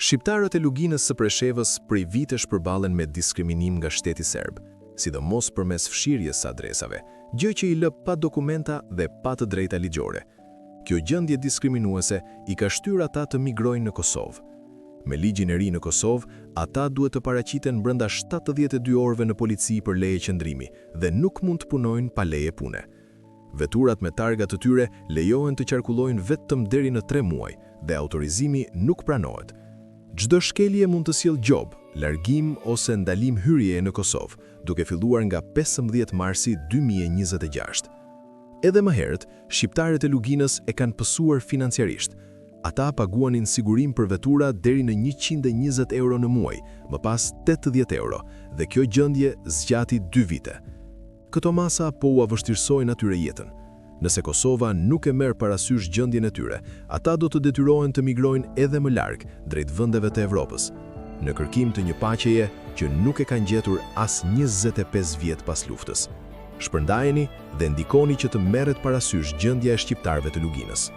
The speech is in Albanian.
Shqiptarët e Luginës së Preshevës prej vitesh përballen me diskriminim nga shteti serb, sidomos përmes fshirjes së adresave, gjë që i lë pa dokumenta dhe pa të drejta ligjore. Kjo gjendje diskriminuese i ka shtyrë ata të migrojnë në Kosovë. Me ligjin e ri në Kosovë, ata duhet të paraqiten brenda 72 orëve në polici për leje qëndrimi dhe nuk mund të punojnë pa leje pune. Veturat me targa të tyre lejohen të qarkullojnë vetëm deri në 3 muaj dhe autorizimi nuk pranohet. Çdo shkelje mund të sjellë gjob, largim ose ndalim hyrjeje në Kosovë, duke filluar nga 15 marsi 2026. Edhe më herët, shqiptarët e Luginës e kanë pësuar financiarisht. Ata paguanin sigurim për vetura deri në 120 euro në muaj, më pas 80 euro, dhe kjo gjendje zgjati 2 vite. Këto masa po u vështirësojnë atyre jetën. Nëse Kosova nuk e merr parasysh gjendjen e tyre, ata do të detyrohen të migrojnë edhe më larg drejt vendeve të Evropës, në kërkim të një paqeje që nuk e kanë gjetur as 25 vjet pas luftës. Shpërndajeni dhe ndikoni që të merret parasysh gjendja e shqiptarëve të Luginës.